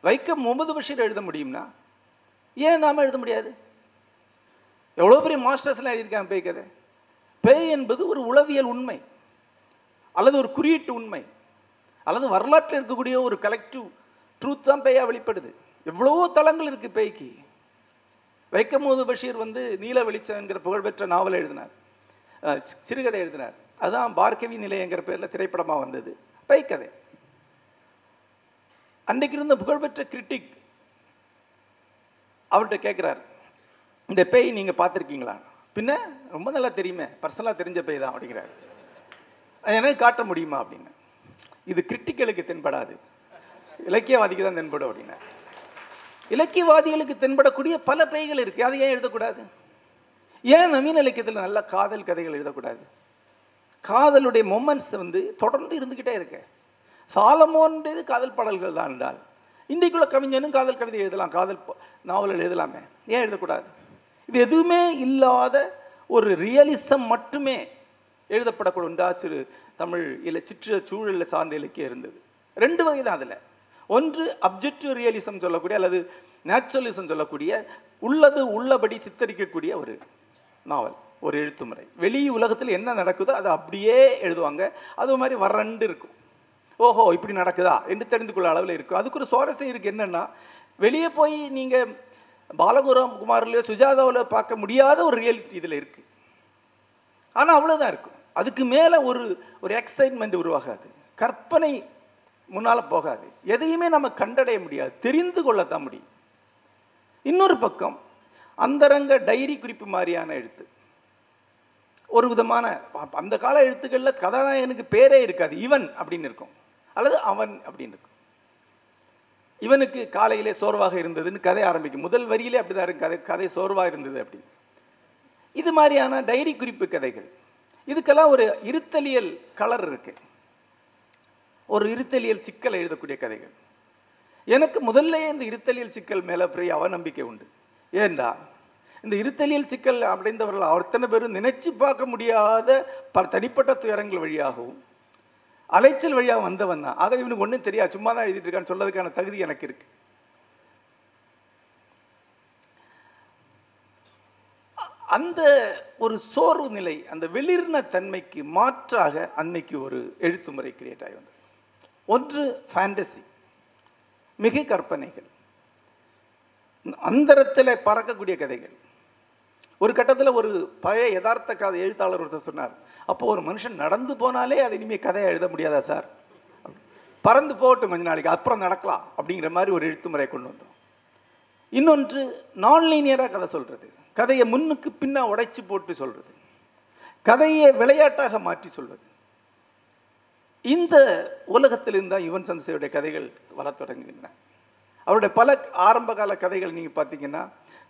வைக்கம் முகமது பஷீர் எழுத முடியும்னா, ஏன் நாம எழுத முடியாது? எவ்வளோ பெரிய மாஸ்டர்ஸ்லாம் எழுதியிருக்காங்க பேய் கதை. பேய் என்பது ஒரு உளவியல் உண்மை. அல்லது ஒரு குறியீட்டு உண்மை அல்லது வரலாற்றில் இருக்கக்கூடிய ஒரு கலெக்டிவ் ட்ரூத் தான் பேயா வெளிப்படுது. எவ்வளவோ தளங்கள் இருக்கு பேய்க்கு. வைக்கம் முகமது பஷீர் வந்து நீல வெளிச்சம் என்கிற புகழ்பெற்ற நாவல் எழுதினார், சிறுகதை எழுதினார். அதுதான் பார்கவி நிலையங்கிற பேரில் திரைப்படமாக வந்தது, பேய்க்கதை. அன்றைக்கு இருந்த புகழ்பெற்ற கிரிட்டிக் அவர்கிட்ட கேட்குறார், இந்த பேய் நீங்கள் பார்த்துருக்கீங்களா? பின்ன ரொம்ப நல்லா தெரியுமே, பர்சனலாக தெரிஞ்ச பேய் தான் அப்படிங்கிறார். எனக்கு காட்ட முடியுமா அப்படின்னு. இது கிரிட்டிக்கலுக்கு தென்படாது, இலக்கியவாதிக்கு தான் தென்படும் அப்படின்னா. இலக்கியவாதிகளுக்கு தென்படக்கூடிய பல பேய்கள் இருக்கு, அதை ஏன் எழுதக்கூடாது? ஏன் நவீன இலக்கியத்தில் நல்ல காதல் கதைகள் எழுதக்கூடாது? காதலுடைய மொமெண்ட்ஸ் வந்து தொடர்ந்து இருந்துகிட்டே இருக்கு. சாலமோன்றது காதல் பாடல்கள் தான் என்றால் இன்றைக்குள்ள கவிஞனும் காதல் கவிதை எழுதலாம், காதல் நாவல்கள் எழுதலாமே, ஏன் எழுதக்கூடாது? இது எதுவுமே இல்லாத ஒரு ரியலிசம் மட்டுமே எழுதப்படக்கூடிய ஒன்றா சிறு தமிழ் சிற்ற சூழலில் சார்ந்த இலக்கியம் இருந்தது. ரெண்டு வகை தான் அதில். ஒன்று அப்ஜெக்டிவ் ரியலிசம் சொல்லக்கூடிய அல்லது நேச்சுரலிசம் சொல்லக்கூடிய உள்ளது உள்ளபடி சித்தரிக்கக்கூடிய ஒரு நாவல், ஒரு எழுத்து முறை. வெளி உலகத்தில் என்ன நடக்குதோ அதை அப்படியே எழுதுவாங்க. அது மாதிரி வறண்டு இருக்கும். ஓஹோ இப்படி நடக்குதா என்று தெரிந்து கொள்ள அளவில் இருக்கும். அதுக்கு ஒரு சுவாரஸ்யம் இருக்குது. என்னென்னா, வெளியே போய் நீங்கள் பாலகுமாரிலையோ சுஜாதாவிலோ பார்க்க முடியாத ஒரு ரியாலிட்டி இதில் இருக்குது. ஆனால் அவ்வளோதான் இருக்கும். அதுக்கு மேலே ஒரு எக்ஸைட்மெண்ட் உருவாகாது, கற்பனை முன்னால் போகாது, எதையுமே நம்ம கண்டடைய முடியாது, தெரிந்து கொள்ளத்தான் முடியும். இன்னொரு பக்கம் அந்தரங்க டைரி குறிப்பு மாதிரியான எழுத்து, ஒரு விதமான அந்த கால எழுத்துக்களில் கதாநாயகனுக்கு பேரே இருக்காது, இவன் அப்படின்னு இருக்கும் அல்லது அவன் அப்படின்னு இருக்கும். இவனுக்கு காலையிலே சோர்வாக இருந்ததுன்னு கதை ஆரம்பிக்கும். முதல் வரியிலே அப்படிதான் இருக்கு, கதை சோர்வாக இருந்தது அப்படி. இது மாதிரியான டைரி குறிப்பு கதைகள், இதுக்கெல்லாம் ஒரு இருத்தலியல் கலர் இருக்கு, ஒரு இருத்தலியல் சிக்கல் எழுதக்கூடிய கதைகள். எனக்கு முதல்ல இந்த இருத்தலியல் சிக்கல் மேலே பெரிய அவநம்பிக்கை உண்டு. ஏண்டா இந்த இருத்தலியல் சிக்கல் அடைந்தவர்கள் அத்தனை பேரும் நினைச்சு பார்க்க முடியாத பல தனிப்பட்ட துயரங்கள் வழியாகவும் அலைச்சல் வழியாக வந்தவன் தான். ஆக இவனுக்கு ஒன்றும் தெரியாது, சும்மா தான் எழுதிட்டு இருக்கான்னு சொல்லதுக்கான தகுதி எனக்கு இருக்கு. அந்த ஒரு சோர்வு நிலை, அந்த வெளிர்ன தன்மைக்கு மாற்றாக அன்னைக்கு ஒரு எழுத்து முறை கிரியேட் ஆகி வந்தது. ஒன்று ஃபேண்டசி, மிக கற்பனைகள், அந்தரத்தில் பறக்கக்கூடிய கதைகள். ஒரு கட்டத்தில் ஒரு பழைய யதார்த்த கதை எழுத்தாளர் ஒருத்தர் சொன்னார், அப்போ ஒரு மனுஷன் நடந்து போனாலே அது இனிமேல் கதையை எழுத முடியாதா சார், பறந்து போகட்டும் கொஞ்ச நாளைக்கு அப்புறம் நடக்கலாம் அப்படிங்கிற மாதிரி ஒரு எழுத்து முறை கொண்டு வந்தோம். இன்னொன்று நான் லீனியராக கதை சொல்கிறது, கதையை முன்னுக்கு பின்னா உடைச்சு போட்டு சொல்கிறது, கதையை விளையாட்டாக மாற்றி சொல்வது. இந்த உலகத்திலிருந்து தான் யுவன் சந்திரசேகருடைய கதைகள் வளர தொடங்குகின்றன. அவருடைய பல ஆரம்ப கால கதைகள் நீங்கள் பார்த்தீங்கன்னா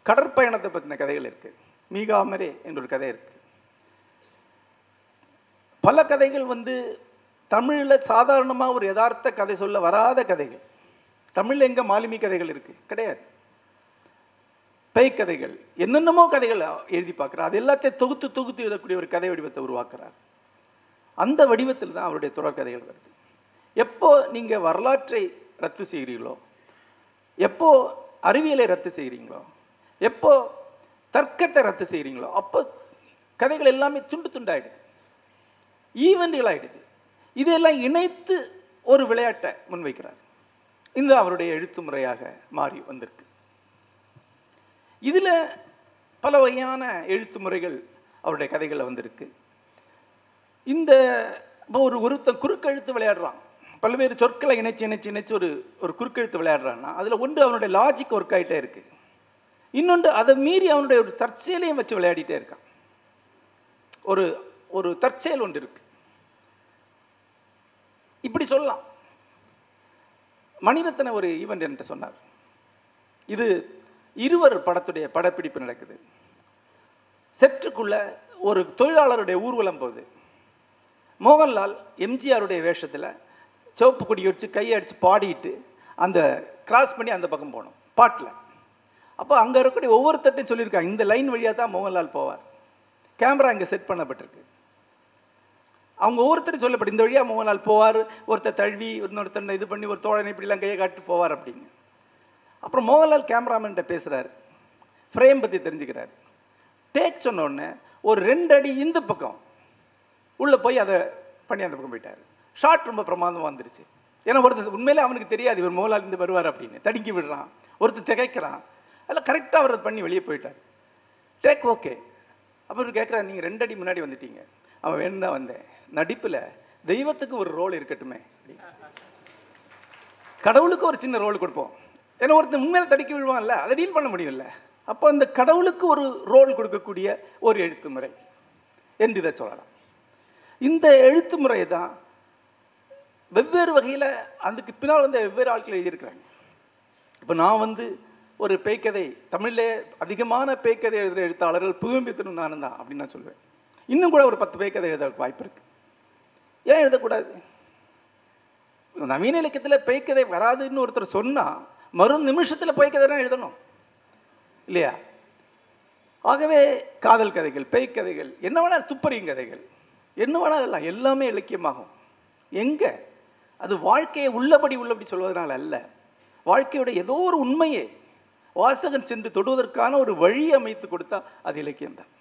கடற்பயணத்தை பற்றின கதைகள் இருக்கு, மீகாமரே என்ற ஒரு கதை இருக்கு. பல கதைகள் வந்து தமிழில் சாதாரணமாக ஒரு யதார்த்த கதை சொல்ல வராத கதைகள். தமிழில் எங்கே மாலுமி கதைகள் இருக்கு? கிடையாது. பேய் கதைகள், என்னென்னமோ கதைகள் எழுதி பார்க்குறார். அது எல்லாத்தையும் தொகுத்து தொகுத்து எழுதக்கூடிய ஒரு கதை வடிவத்தை உருவாக்குறார். அந்த வடிவத்தில் தான் அவருடைய தொடர் கதைகள் வருது. எப்போ நீங்கள் வரலாற்றை ரத்து செய்கிறீங்களோ, எப்போ அறிவியலை ரத்து செய்கிறீங்களோ, எப்போ தர்க்கத்தை ரத்து செய்கிறீங்களோ, அப்போ கதைகள் எல்லாமே துண்டு துண்டாயிடுது, ஈவெண்ட்கள் ஆயிடுது. இதெல்லாம் இணைத்து ஒரு விளையாட்டை முன்வைக்கிறார். இந்த அவருடைய எழுத்து முறையாக மாறி வந்திருக்கு. இதில் பல வகையான எழுத்து முறைகள் அவருடைய கதைகளில் வந்திருக்கு. இந்த ஒருத்தன் குறுக்கெழுத்து விளையாடுறான், பல்வேறு சொற்களை இணைச்சு இணைச்சு இணைச்சு ஒரு குறுக்கெழுத்து விளையாடுறான்னா அதில் ஒன்று அவனுடைய லாஜிக் ஒர்க் ஆகிட்டே இருக்கு, இன்னொன்று அதை மீறி அவனுடைய ஒரு தற்செயலையும் வச்சு விளையாடிட்டே இருக்கான். ஒரு தற்செயல் ஒன்று இருக்கு. இப்படி சொல்லலாம். மணிரத்ன ஒரு ஈவெண்ட் என்று சொன்னார். இது இருவர் படத்துடைய படப்பிடிப்பு நடக்குது. செட்டுக்குள்ள ஒரு தொழிலாளருடைய ஊர்வலம் போகுது. மோகன்லால் எம்ஜிஆருடைய வேஷத்தில் சிவப்பு கொடி வச்சு கையை அடித்து பாடிட்டு அந்த கிராஸ் பண்ணி அந்த பக்கம் போகணும் பாட்டில். அப்போ அங்கே இருக்கக்கூடிய ஒவ்வொருத்தட்டையும் சொல்லியிருக்காங்க, இந்த லைன் வழியாக தான் மோகன்லால் போவார். கேமரா இங்கே செட் பண்ணப்பட்டிருக்கு. அவங்க ஒவ்வொருத்தரும் சொல்லப்பட்டு இந்த வழியாக மோகன்லால் போவார், ஒருத்தர் தழுவி இன்னொருத்தர் இது பண்ணி ஒரு தோழனை இப்படிலாம் கையை காட்டி போவார் அப்படின்னு. அப்புறம் மோகன்லால் கேமராமேன்கிட்ட பேசுகிறார், ஃப்ரேம் பற்றி தெரிஞ்சுக்கிறார். டேக் சொன்ன உடனே ஒரு 2 அடி இந்த பக்கம் உள்ளே போய் அதை பண்ணி அந்த பக்கம் போயிட்டார். ஷாட் ரொம்ப பிரமாதமாக வந்துருச்சு. ஏன்னா ஒருத்தர் உண்மையிலே அவனுக்கு தெரியாது இவர் மோகன்லால் இருந்து வருவார் அப்படின்னு. தடுக்கி விடுறான், ஒருத்தர் திகைக்கிறான், அதில் கரெக்டாக அவர் பண்ணி வெளியே போயிட்டார். Take okay. அப்புறம் கேட்குறாரு, நீங்கள் 2 அடி முன்னாடி வந்துட்டீங்க. அவன் வேணும் தான் வந்தேன், நடிப்பில் தெய்வத்துக்கு ஒரு ரோல் இருக்கட்டுமே, கடவுளுக்கு ஒரு சின்ன ரோல் கொடுப்போம். ஏன்னா ஒருத்தர் உண்மையில தடுக்கி விழுவான்ல, அதை டீல் பண்ண முடியும்ல. அப்போ அந்த கடவுளுக்கு ஒரு ரோல் கொடுக்கக்கூடிய ஒரு எழுத்து முறை என்று இதை சொல்லலாம். இந்த எழுத்து முறை தான் வெவ்வேறு வகையில் அதுக்கு பின்னால் வந்து வெவ்வேறு ஆட்கள் எழுதியிருக்கிறாங்க. இப்போ நான் ஒரு பேய்க்கதை, தமிழிலே அதிகமான பேய்க்கதை எழுதுகிற எழுத்தாளர்கள் புதுமைப்பித்தனும் நானும் தான் அப்படின்னு நான் சொல்லுவேன். இன்னும் கூட ஒரு 10 பேய்க்கதை எழுத வாய்ப்பு இருக்கு. ஏன் எழுதக்கூடாது? நவீன இலக்கியத்தில் பேய்க்கதை வராதுன்னு ஒருத்தர் சொன்னால் மறு நிமிஷத்தில் பேய்க்கதை தான் எழுதணும் இல்லையா? ஆகவே காதல் கதைகள், பேய்க்கதைகள், என்ன வேணால் துப்பறியும் கதைகள், என்ன வேணாலும் எல்லாமே இலக்கியமாகும். எங்கே அது வாழ்க்கையை உள்ளபடி சொல்வதனால அல்ல, வாழ்க்கையோட ஏதோ ஒரு உண்மையை வாசகன் சென்று தொடுவதற்கான ஒரு வழி அமைத்து கொடுத்தா அது இலக்கியம்தான்.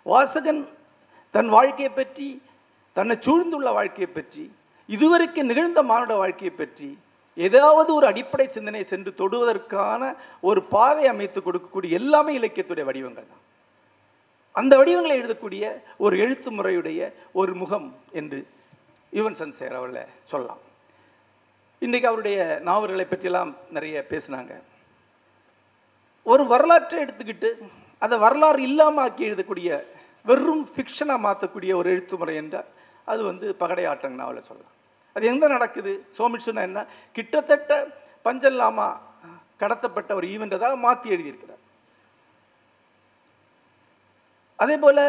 வாசகன் தன் வாழ்க்கையை பற்றி, தன்னை சூழ்ந்துள்ள வாழ்க்கையை பற்றி, இதுவரைக்கும் நிகழ்ந்த மானுட வாழ்க்கையை பற்றி ஏதாவது ஒரு அடிப்படை சிந்தனை சென்று தொடுவதற்கான ஒரு பாதை அமைத்து கொடுக்கக்கூடிய எல்லாமே இலக்கியத்துடைய வடிவங்கள் தான். அந்த வடிவங்களை எழுதக்கூடிய ஒரு எழுத்து முறையுடைய ஒரு முகம் என்று யுவன் சங்கர் சேகர் அவர்களை சொல்லலாம். இன்றைக்கு அவருடைய நாவல்களை பற்றியெல்லாம் நிறைய பேசினாங்க. ஒரு வரலாற்றை எடுத்துக்கிட்டு அதை வரலாறு இல்லாமல் ஆக்கி எழுதக்கூடிய, வெறும் ஃபிக்ஷனாக மாற்றக்கூடிய ஒரு எழுத்து முறை என்றால் அது பகடை ஆட்டங்க நாவலை சொல்லலாம். அது எங்கே நடக்குது? சோமிட்சுனா என்ன, கிட்டத்தட்ட பஞ்சல்லாமா கடத்தப்பட்ட ஒரு ஈவெண்ட்டை மாற்றி எழுதியிருக்கிறார். அதே போல்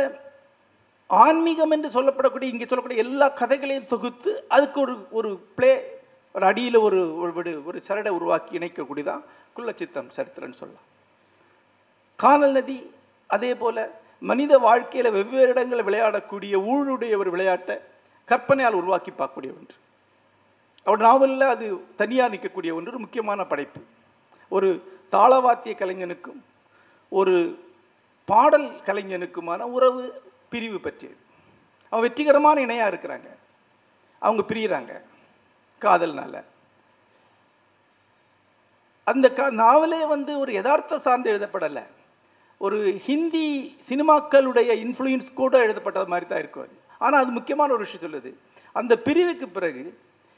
ஆன்மீகம் என்று சொல்லப்படக்கூடிய, இங்கே சொல்லக்கூடிய எல்லா கதைகளையும் தொகுத்து அதுக்கு ஒரு பிளே, ஒரு அடியில் ஒரு சரடை உருவாக்கி இணைக்கக்கூடியதான் குள்ளச்சித்தம் சரித்திரன்னு சொல்லலாம். கானல் நதி அதே போல் மனித வாழ்க்கையில் வெவ்வேறு இடங்களில் விளையாடக்கூடிய ஊழுடைய ஒரு விளையாட்டை கற்பனையால் உருவாக்கி பார்க்கக்கூடிய ஒன்று. அவர் நாவலில் அது தனியாக நிற்கக்கூடிய ஒன்று, ஒரு முக்கியமான படைப்பு. ஒரு தாளவாத்திய கலைஞனுக்கும் ஒரு பாடல் கலைஞனுக்குமான உறவு பிரிவு பற்றியது. அவங்க வெற்றிகரமான இணையாக இருக்கிறாங்க, அவங்க பிரிகிறாங்க காதல்னால. அந்த நாவலே ஒரு யதார்த்த சார்ந்து எழுதப்படலை, ஒரு ஹிந்தி சினிமாக்களுடைய இன்ஃப்ளூயன்ஸ் கூட எழுதப்பட்டது மாதிரி தான் இருக்கும் அது. ஆனால் அது முக்கியமான ஒரு விஷயம் சொல்லுது, அந்த பிரிவுக்கு பிறகு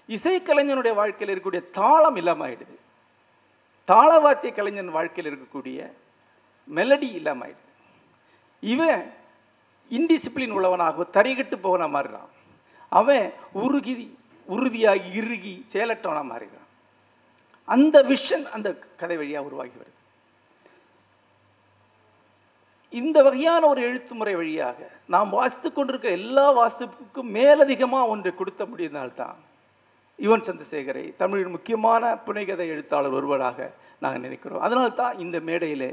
இசைக்கலைஞனுடைய வாழ்க்கையில் இருக்கக்கூடிய தாளம் இல்லாமல் ஆயிடுது, தாளவாத்திய கலைஞன் வாழ்க்கையில் இருக்கக்கூடிய மெலடி இல்லாமல் ஆயிடுது. இவன் இன்டிசிப்ளின் உள்ளவனாக தறிகட்டு போவனா மாறுறான், அவன் உறுதியாகி இறுகி செயலற்றவனாக மாறுகிறான். அந்த விஷன் அந்த கதை வழியாக உருவாகி வருது. இந்த வகையான ஒரு எழுத்து முறை வழியாக நாம் வாசித்து கொண்டிருக்க எல்லா வாசிப்புக்கும் மேலதிகமாக ஒன்றை கொடுத்த முடிந்ததால்தான் யுவன் சந்திரசேகரை தமிழின் முக்கியமான புனைகதை எழுத்தாளர் ஒருவராக நாங்கள் நினைக்கிறோம். அதனால்தான் இந்த மேடையிலே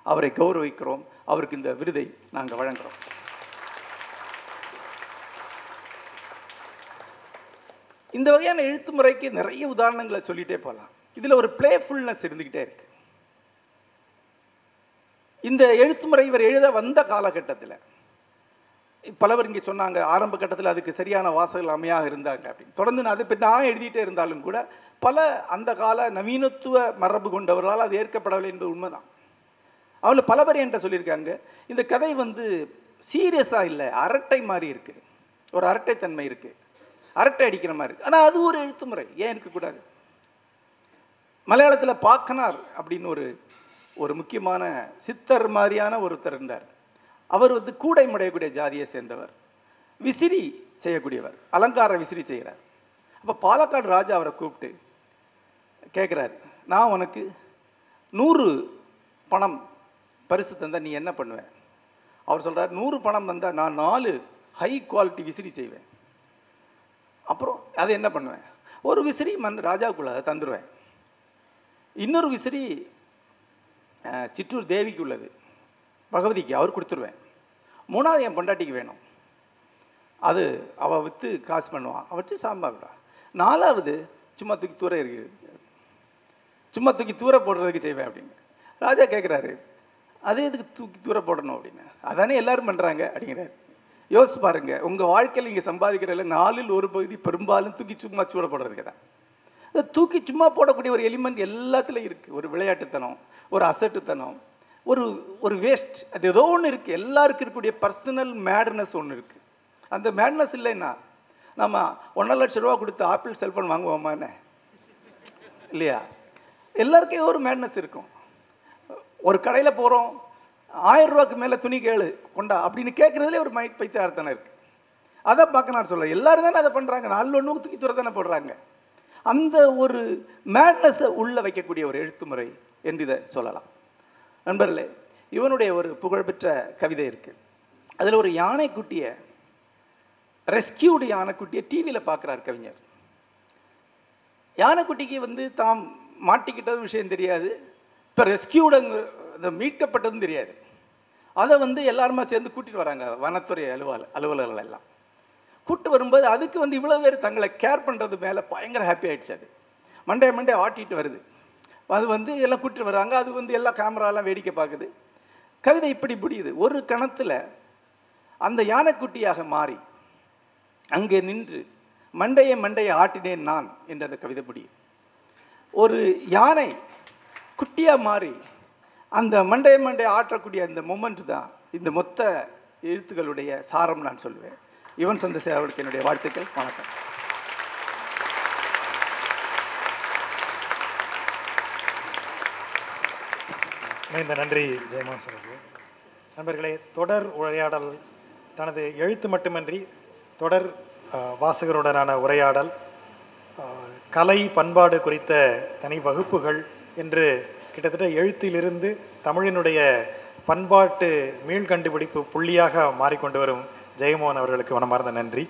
அவரை கௌரவிக்கிறோம், அவருக்கு இந்த விருதை நாங்கள் வழங்குகிறோம். இந்த வகையான எழுத்து முறைக்கு நிறைய உதாரணங்களை சொல்லிட்டே போகலாம். இதில் ஒரு பிளேஃபுல்னஸ் இருந்துக்கிட்டே இருக்கு. இந்த எழுத்து முறை இவர் எழுத வந்த காலகட்டத்தில் பலவர் இங்கே சொன்னாங்க, ஆரம்ப கட்டத்தில் அதுக்கு சரியான வாசகர்கள் அமையாக இருந்தாங்க அப்படின்னு. தொடர்ந்து அதை பற்றி நான் எழுதிட்டே இருந்தாலும் கூட பல அந்த கால நவீனத்துவ மரபு கொண்டவர்களால் அது ஏற்கப்படவில்லை என்பது உண்மைதான். அவங்கள பல பேர் என்கிட்ட சொல்லியிருக்காங்க, இந்த கதை சீரியஸாக இல்லை, அரட்டை மாதிரி இருக்குது, ஒரு அரட்டைத்தன்மை இருக்குது, அரட்டை அடிக்கிற மாதிரி இருக்குது. ஆனால் அது ஒரு எழுத்து முறை, ஏன் இருக்கக்கூடாது? மலையாளத்தில் பாக்கனார் அப்படின்னு ஒரு முக்கியமான சித்தர் மாதிரியான ஒருத்தர் இருந்தார். அவர் கூடை முடையக்கூடிய ஜாதியை சேர்ந்தவர், விசிறி செய்யக்கூடியவர், அலங்கார விசிறி செய்கிறார். அப்போ பாலக்காடு ராஜா அவரை கூப்பிட்டு கேட்குறாரு, நான் உனக்கு 100 பணம் பரிசு தந்தால் நீ என்ன பண்ணுவேன்? அவர் சொல்கிறார், 100 பணம் வந்தால் நான் 4 ஹை குவாலிட்டி விசிறி செய்வேன். அப்புறம் அதை என்ன பண்ணுவேன்? ஒரு விசிறி ராஜாவுக்குள்ள அதை தந்துடுவேன், இன்னொரு விசிறி சிற்றூர் தேவிக்கு உள்ளது, பகவதிக்கு அவர் கொடுத்துருவேன், 3வது என் பொண்டாட்டிக்கு வேணும், அது அவள் விற்று காசு பண்ணுவான், அவற்றை சாம்பார் விடுவா, 4வது சும்மா தூக்கி தூர போடுறதுக்கு செய்வேன் அப்படின்னு. ராஜா கேட்குறாரு, அதே இதுக்கு தூக்கி தூர போடணும் அப்படின்னு, அதானே எல்லாரும் பண்ணுறாங்க அப்படிங்கிறாரு. யோசிச்சு பாருங்க, உங்க வாழ்க்கையில் நீங்க சம்பாதிக்கிறதுல 1/4 பெரும்பாலும் தூக்கி சும்மா சூட போடுறதுக்கு தான். அதை தூக்கி சும்மா போடக்கூடிய ஒரு எலிமெண்ட் எல்லாத்துலேயும் இருக்குது. ஒரு விளையாட்டுத்தனம், ஒரு அசட்டுத்தனம், ஒரு ஒரு வேஸ்ட், அது ஏதோ ஒன்று இருக்குது. எல்லாருக்கும் இருக்கக்கூடிய பர்சனல் மேட்னஸ் ஒன்று இருக்குது. அந்த மேட்னஸ் இல்லைன்னா நம்ம 1.5 லட்சம் ரூபா கொடுத்து ஆப்பிள் செல்ஃபோன் வாங்குவோமா என்ன? இல்லையா? எல்லாருக்கும் ஏதோ ஒரு மேட்னஸ் இருக்கும். ஒரு கடையில் போகிறோம், 1000 ரூபாய்க்கு மேலே துணி கேளு கொண்டா அப்படின்னு கேட்குறதுலே ஒரு பைத்தியார்த்தனை இருக்குது. அதை பார்க்க நான் சொல்கிறேன், எல்லாரும் தானே அதை பண்ணுறாங்க. 4 ஒன்று தூக்கி துறை தானே போடுறாங்க. அந்த ஒரு மேட்னஸை உள்ள வைக்கக்கூடிய ஒரு எழுத்துமுறை என்று இதை சொல்லலாம். நண்பர்களே, இவனுடைய ஒரு புகழ்பெற்ற கவிதை இருக்குது. அதில் ஒரு யானைக்குட்டியை, ரெஸ்கியூடு யானைக்குட்டியை டிவியில் பார்க்குறார் கவிஞர். யானைக்குட்டிக்கு தாம் மாட்டிக்கிட்டது விஷயம் தெரியாது, இப்போ ரெஸ்கியூடுங்க மீட்கப்பட்டதும் தெரியாது. அதை எல்லாருமா சேர்ந்து கூட்டிகிட்டு வராங்க வனத்துறை அலுவலர்கள் எல்லாம். கூட்டு வரும்போது அதுக்கு இவ்வளோ பேர் தங்களை கேர் பண்ணுறது மேலே பயங்கர ஹாப்பி ஆகிடுச்சு. அது மண்டே ஆட்டிகிட்டு வருது. அது எல்லாம் கூட்டிட்டு வராங்க. அது எல்லாம் கேமராலாம் வேடிக்கை பார்க்குது. கவிதை இப்படி முடியுது. ஒரு கணத்தில் அந்த யானைக்குட்டியாக மாறி அங்கே நின்று மண்டையை ஆட்டினேன் நான் என்ற அந்த கவிதை முடியும். ஒரு யானை குட்டியாக மாறி அந்த மண்டையை ஆற்றக்கூடிய அந்த மொமெண்ட் தான் இந்த மொத்த எழுத்துக்களுடைய சாரம் நான் சொல்லுவேன். யுவன் சந்திரசேகர் அவர்களுக்கு என்னுடைய வாழ்த்துக்கள். வணக்கம். இந்த நன்றி ஜெயமான் சார். நண்பர்களே, தொடர் உரையாடல் தனது எழுத்து மட்டுமின்றி தொடர் வாசகருடனான உரையாடல், கலை பண்பாடு குறித்த தனி வகுப்புகள் என்று கிட்டத்தட்ட எழுத்திலிருந்து தமிழினுடைய பண்பாட்டு மீள்கண்டுபிடிப்பு புள்ளியாக மாறிக்கொண்டு வரும் ஜெயமோகன் அவர்களுக்கு மனமார்ந்த நன்றி.